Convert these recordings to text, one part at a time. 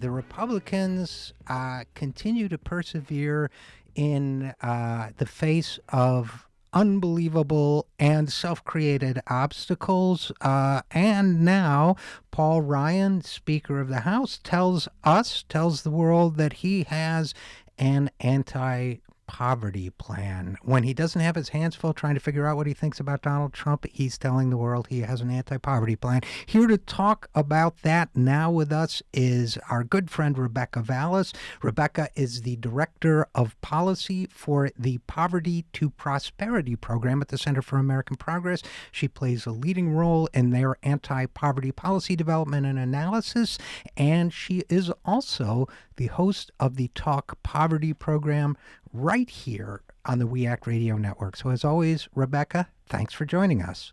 the Republicans continue to persevere in the face of unbelievable and self-created obstacles. And now Paul Ryan, Speaker of the House, tells the world that he has an anti-poverty plan. When he doesn't have his hands full trying to figure out what he thinks about Donald Trump, he's telling the world he has an anti-poverty plan. Here to talk about that now with us is our good friend Rebecca Vallas. Rebecca is the Director of Policy for the Poverty to Prosperity program at the Center for American Progress. She plays a leading role in their anti-poverty policy development and analysis, and she is also the host of the Talk Poverty program right here on the We Act Radio Network. So as always, Rebecca, thanks for joining us.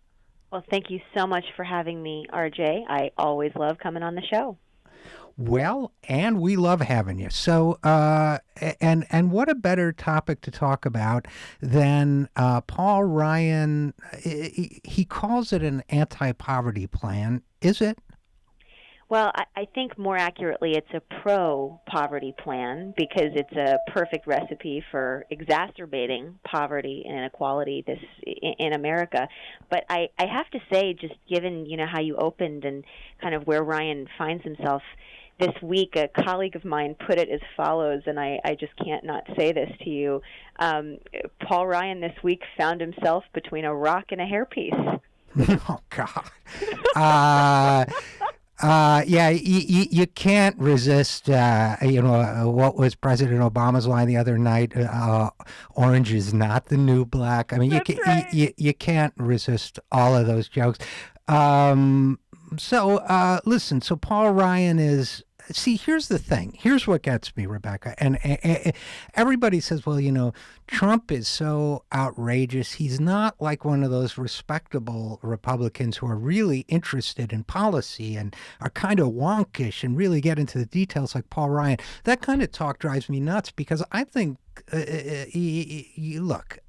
Well, thank you so much for having me, RJ. I always love coming on the show. Well, and we love having you. So, and what a better topic to talk about than Paul Ryan. He calls it an anti-poverty plan. Is it? Well, I think more accurately, it's a pro-poverty plan because it's a perfect recipe for exacerbating poverty and inequality in America. But I have to say, just given how you opened and kind of where Ryan finds himself this week, a colleague of mine put it as follows, and I just can't not say this to you. Paul Ryan this week found himself between a rock and a hairpiece. Oh, God. Yeah, you can't resist, what was President Obama's line the other night, orange is not the new black. I mean, you can't resist all of those jokes. Listen, so Paul Ryan is... See, here's the thing. Here's what gets me, Rebecca. And everybody says, well, Trump is so outrageous. He's not like one of those respectable Republicans who are really interested in policy and are kind of wonkish and really get into the details like Paul Ryan. That kind of talk drives me nuts because I think, look,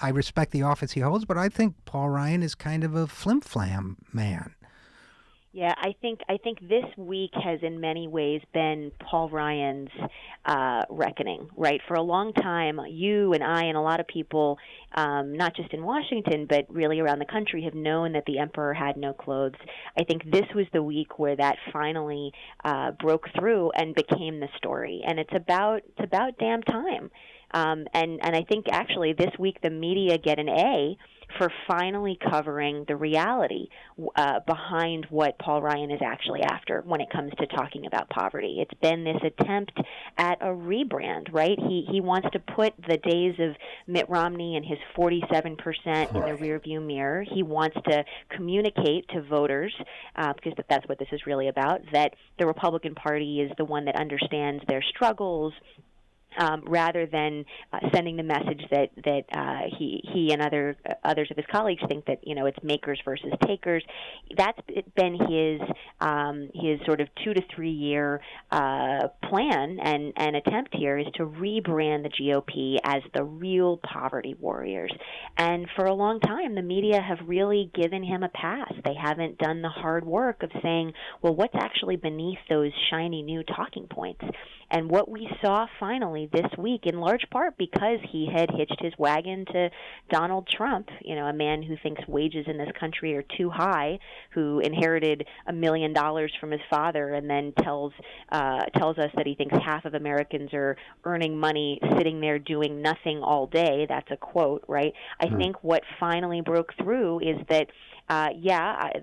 I respect the office he holds, but I think Paul Ryan is kind of a flim-flam man. Yeah, I think this week has in many ways been Paul Ryan's reckoning, right? For a long time, you and I and a lot of people, not just in Washington, but really around the country, have known that the emperor had no clothes. I think this was the week where that finally broke through and became the story. And it's about damn time. And I think actually this week the media get an A for finally covering the reality behind what Paul Ryan is actually after when it comes to talking about poverty. It's been this attempt at a rebrand, right? He wants to put the days of Mitt Romney and his 47% in the rearview mirror. He wants to communicate to voters, because that's what this is really about, that the Republican Party is the one that understands their struggles, rather than sending the message that he and others of his colleagues think that it's makers versus takers. That's been his sort of 2 to 3 year plan and attempt here is to rebrand the GOP as the real poverty warriors. And for a long time, the media have really given him a pass. They haven't done the hard work of saying, well, what's actually beneath those shiny new talking points? And what we saw finally this week, in large part because he had hitched his wagon to Donald Trump, a man who thinks wages in this country are too high, who inherited $1 million from his father and then tells us that he thinks half of Americans are earning money sitting there doing nothing all day. That's a quote, right? I think what finally broke through is that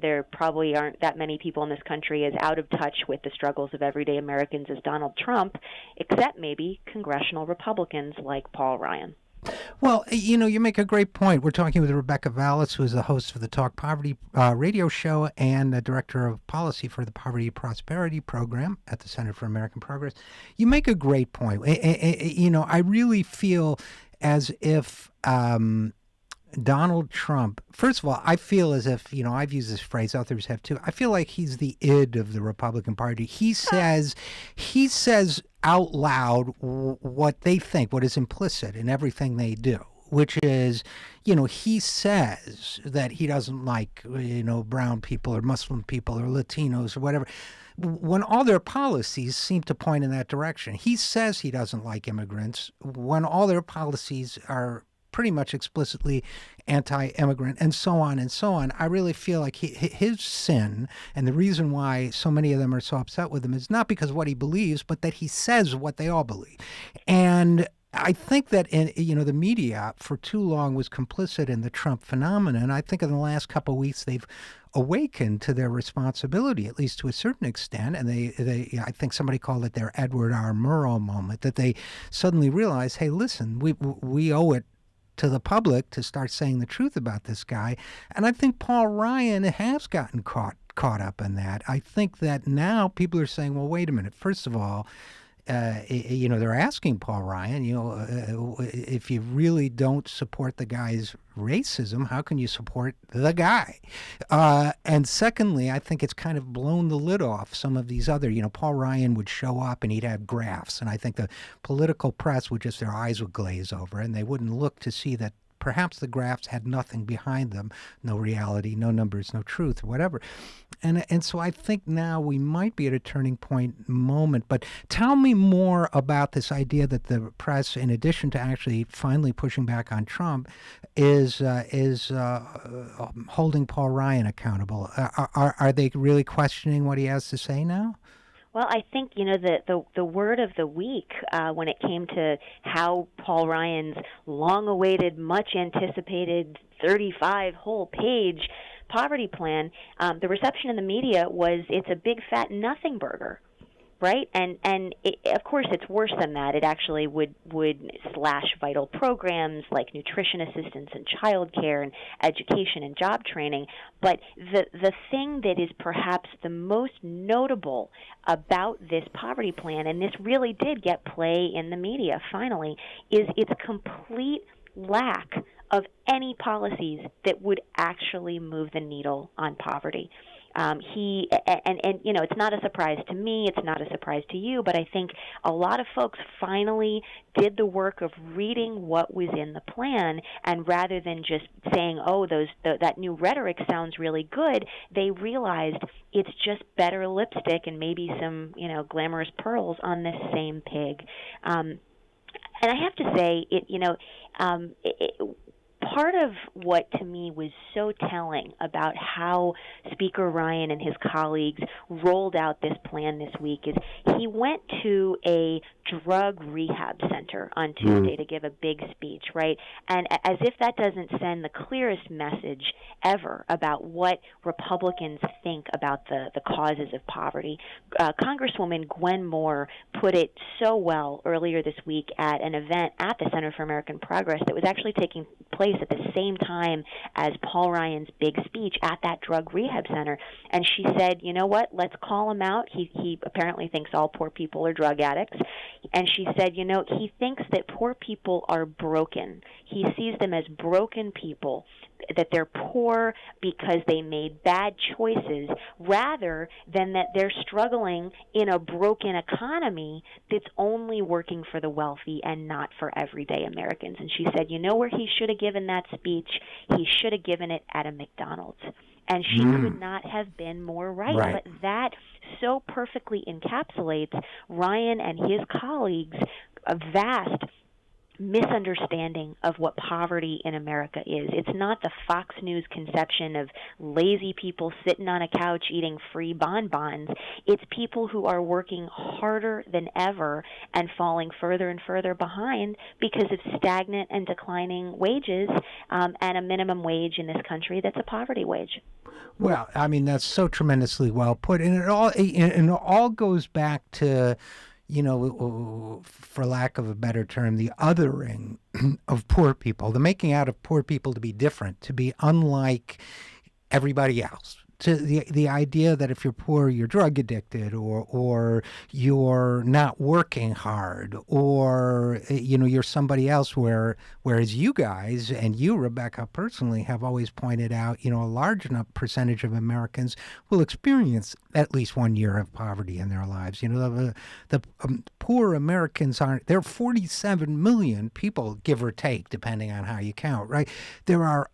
there probably aren't that many people in this country as out of touch with the struggles of everyday Americans as Donald Trump, except maybe congressional Republicans like Paul Ryan. Well, you make a great point. We're talking with Rebecca Vallas, who is the host of the Talk Poverty radio show and the Director of Policy for the Poverty Prosperity program at the Center for American Progress. You make a great point. I really feel as if Donald Trump, first of all, I feel as if, I've used this phrase, others have too. I feel like he's the id of the Republican Party. He says out loud what they think, what is implicit in everything they do, which is, he says that he doesn't like, brown people or Muslim people or Latinos or whatever, when all their policies seem to point in that direction. He says he doesn't like immigrants when all their policies are pretty much explicitly anti-immigrant, and so on and so on. I really feel like his sin, and the reason why so many of them are so upset with him, is not because of what he believes, but that he says what they all believe. And I think that the media for too long was complicit in the Trump phenomenon. I think in the last couple of weeks they've awakened to their responsibility, at least to a certain extent. And I think somebody called it their Edward R. Murrow moment, that they suddenly realized, hey, listen, we owe it to the public to start saying the truth about this guy. And I think Paul Ryan has gotten caught up in that. I think that now people are saying, well, wait a minute. First of all, they're asking Paul Ryan, if you really don't support the guy's racism, how can you support the guy? And secondly, I think it's kind of blown the lid off some of these other, Paul Ryan would show up and he'd have graphs. And I think the political press would just, their eyes would glaze over and they wouldn't look to see that perhaps the graphs had nothing behind them, no reality, no numbers, no truth, or whatever. And so I think now we might be at a turning point moment. But tell me more about this idea that the press, in addition to actually finally pushing back on Trump, is holding Paul Ryan accountable. Are they really questioning what he has to say now? Well, I think, the word of the week when it came to how Paul Ryan's long-awaited, much-anticipated 35-whole-page poverty plan, the reception in the media was it's a big, fat nothing burger. Right, and of course it's worse than that. It actually would slash vital programs like nutrition assistance and child care and education and job training. But the thing that is perhaps the most notable about this poverty plan, and this really did get play in the media finally, is its complete lack of any policies that would actually move the needle on poverty. It's not a surprise to me, it's not a surprise to you, but I think a lot of folks finally did the work of reading what was in the plan, and rather than just saying, oh, that new rhetoric sounds really good, they realized it's just better lipstick and maybe some, glamorous pearls on this same pig. And I have to say, part of what to me was so telling about how Speaker Ryan and his colleagues rolled out this plan this week is he went to a drug rehab center on Tuesday to give a big speech, right? And as if that doesn't send the clearest message ever about what Republicans think about the causes of poverty. Congresswoman Gwen Moore put it so well earlier this week at an event at the Center for American Progress that was actually taking place at the same time as Paul Ryan's big speech at that drug rehab center. And she said, you know what, let's call him out. He apparently thinks all poor people are drug addicts. And she said, he thinks that poor people are broken. He sees them as broken people, that they're poor because they made bad choices, rather than that they're struggling in a broken economy that's only working for the wealthy and not for everyday Americans. And she said, where he should have given that speech? He should have given it at a McDonald's. And she could not have been more right. But that so perfectly encapsulates Ryan and his colleagues' a vast misunderstanding of what poverty in America is. It's not the Fox News conception of lazy people sitting on a couch eating free bonbons. It's people who are working harder than ever and falling further and further behind because of stagnant and declining wages and a minimum wage in this country that's a poverty wage. Well, I mean, that's so tremendously well put. And it all goes back to, for lack of a better term, the othering of poor people, the making out of poor people to be different, to be unlike everybody else, to the idea that if you're poor, you're drug addicted, or you're not working hard, or you're somebody else. Whereas you guys and you, Rebecca, personally have always pointed out, a large enough percentage of Americans will experience at least 1 year of poverty in their lives. The poor Americans aren't. There are 47 million people, give or take, depending on how you count. Right? There are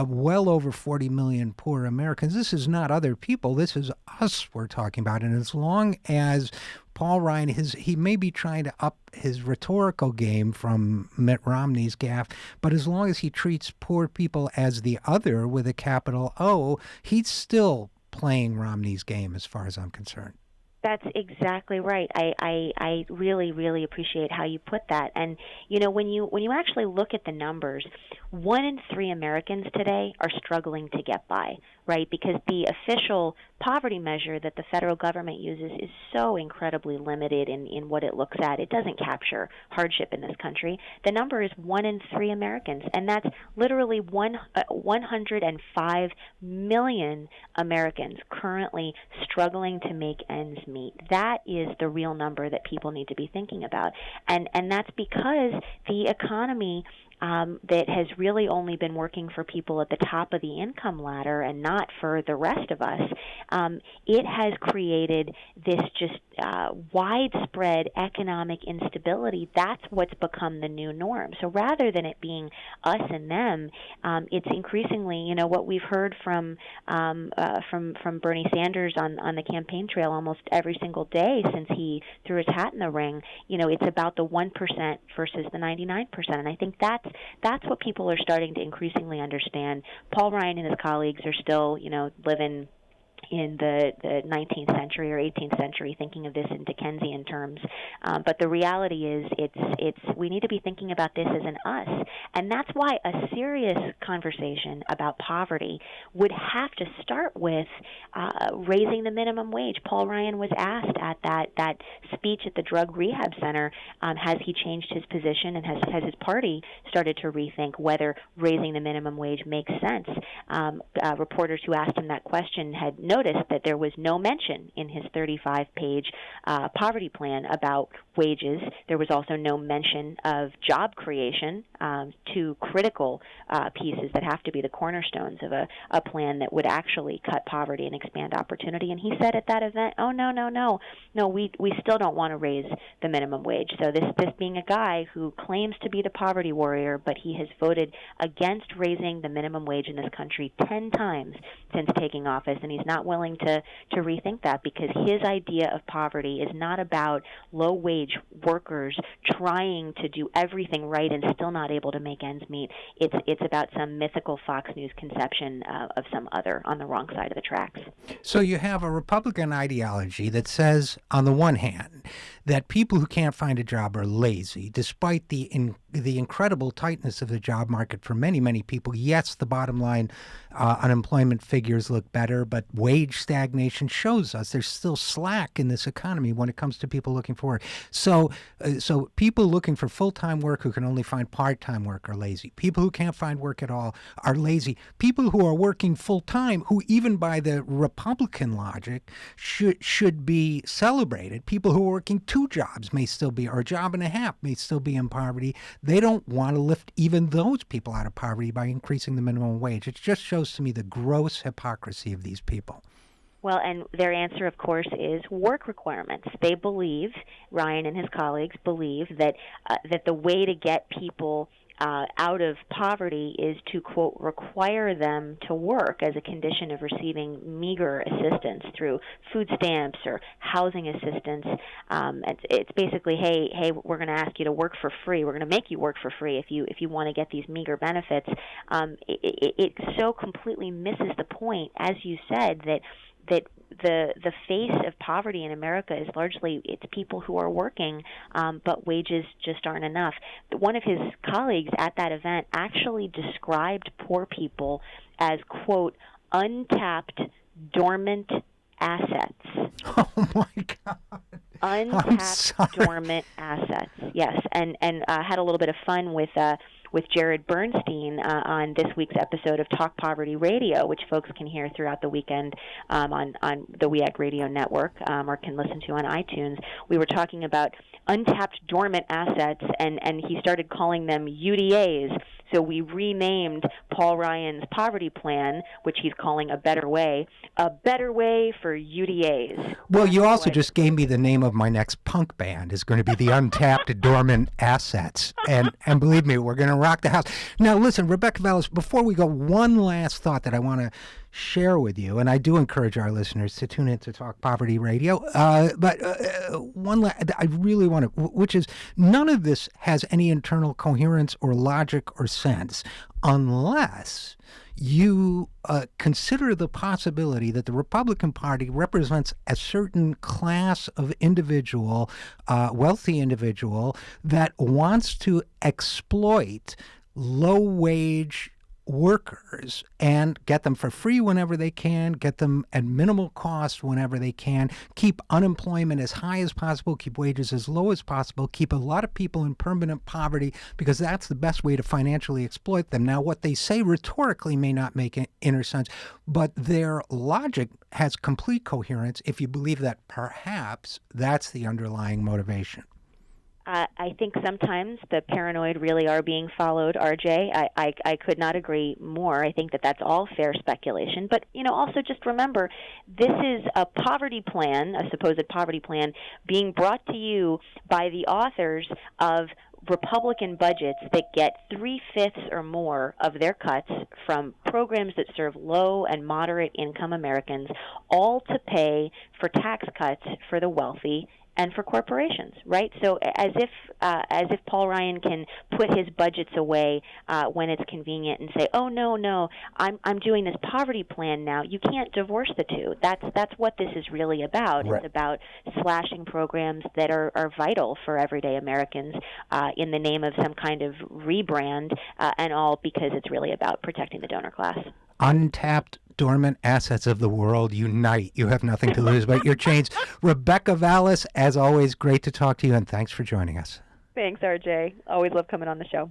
well over 40 million poor Americans. This is not other people. This is us we're talking about. And as long as Paul Ryan, he may be trying to up his rhetorical game from Mitt Romney's gaffe, but as long as he treats poor people as the other with a capital O, he's still playing Romney's game as far as I'm concerned. That's exactly right. I really, really appreciate how you put that. And when you actually look at the numbers, 1 in 3 Americans today are struggling to get by, right? Because the official poverty measure that the federal government uses is so incredibly limited in what it looks at. It doesn't capture hardship in this country. The number is 1 in 3 Americans, and that's literally 105 million Americans currently struggling to make ends meet. That is the real number that people need to be thinking about. And that's because the economy that has really only been working for people at the top of the income ladder and not for the rest of us, it has created this just widespread economic instability. That's what's become the new norm. So rather than it being us and them, it's increasingly, what we've heard from Bernie Sanders on the campaign trail almost every single day since he threw his hat in the ring. It's about the 1% versus the 99%, and I think that's what people are starting to increasingly understand. Paul Ryan and his colleagues are still, living in the 19th century or 18th century, thinking of this in Dickensian terms. But the reality is we need to be thinking about this as an us. And that's why a serious conversation about poverty would have to start with raising the minimum wage. Paul Ryan was asked at that speech at the drug rehab center, has he changed his position and has his party started to rethink whether raising the minimum wage makes sense? Reporters who asked him that question had noticed that there was no mention in his 35-page poverty plan about wages. There was also no mention of job creation, two critical pieces that have to be the cornerstones of a plan that would actually cut poverty and expand opportunity. And he said at that event, oh, no, we still don't want to raise the minimum wage. So this being a guy who claims to be the poverty warrior, but he has voted against raising the minimum wage in this country 10 times since taking office, and he's not willing to rethink that, because his idea of poverty is not about low-wage workers trying to do everything right and still not able to make ends meet. It's about some mythical Fox News conception of some other on the wrong side of the tracks. So you have a Republican ideology that says, on the one hand, that people who can't find a job are lazy, despite the incredible tightness of the job market for many, many people. Yes, the bottom line unemployment figures look better, but wage stagnation shows us there's still slack in this economy when it comes to people looking for work. So people looking for full-time work who can only find part-time work are lazy. People who can't find work at all are lazy. People who are working full-time, who even by the Republican logic should be celebrated. People who are working 2 jobs may still be, or a job and a half may still be in poverty. They don't want to lift even those people out of poverty by increasing the minimum wage. It just shows to me the gross hypocrisy of these people. Well, and their answer, of course, is work requirements. They believe, Ryan and his colleagues believe, that the way to get people out of poverty is to, quote, require them to work as a condition of receiving meager assistance through food stamps or housing assistance. It's basically, hey, we're going to ask you to work for free. We're going to make you work for free if you want to get these meager benefits. It so completely misses the point, as you said, that the face of poverty in America is largely it's people who are working, but wages just aren't enough. One of his colleagues at that event actually described poor people as, quote, untapped, dormant assets. Oh, my God. Untapped, dormant assets, yes. And had a little bit of fun with with Jared Bernstein on this week's episode of Talk Poverty Radio, which folks can hear throughout the weekend on the WEAC Radio Network or can listen to on iTunes. We were talking about untapped dormant assets, and he started calling them UDAs. So we renamed Paul Ryan's poverty plan, which he's calling a better way for UDAs. Well, you also just gave me the name of my next punk band. Is going to be the Untapped Dormant Assets. And believe me, we're going to rock the house. Now, listen, Rebecca Vallas, before we go, one last thought that I want to share with you, and I do encourage our listeners to tune in to Talk Poverty Radio, but I really want to, which is none of this has any internal coherence or logic or sense unless you consider the possibility that the Republican Party represents a certain class of individual, wealthy individual, that wants to exploit low-wage workers and get them for free whenever they can, get them at minimal cost whenever they can, keep unemployment as high as possible, keep wages as low as possible, keep a lot of people in permanent poverty because that's the best way to financially exploit them. Now, what they say rhetorically may not make inner sense, but their logic has complete coherence if you believe that perhaps that's the underlying motivation. I think sometimes the paranoid really are being followed, RJ. I could not agree more. I think that that's all fair speculation. But, also just remember, this is a poverty plan, a supposed poverty plan, being brought to you by the authors of Republican budgets that get 3/5 or more of their cuts from programs that serve low and moderate income Americans, all to pay for tax cuts for the wealthy and for corporations, right? So as if Paul Ryan can put his budgets away when it's convenient and say, "Oh no, I'm doing this poverty plan now." You can't divorce the two. That's what this is really about. Right. It's about slashing programs that are vital for everyday Americans in the name of some kind of rebrand, and all because it's really about protecting the donor class. Untapped dormant assets of the world unite. You have nothing to lose but your chains. Rebecca Vallas, as always, great to talk to you, and thanks for joining us. Thanks, RJ. Always love coming on the show.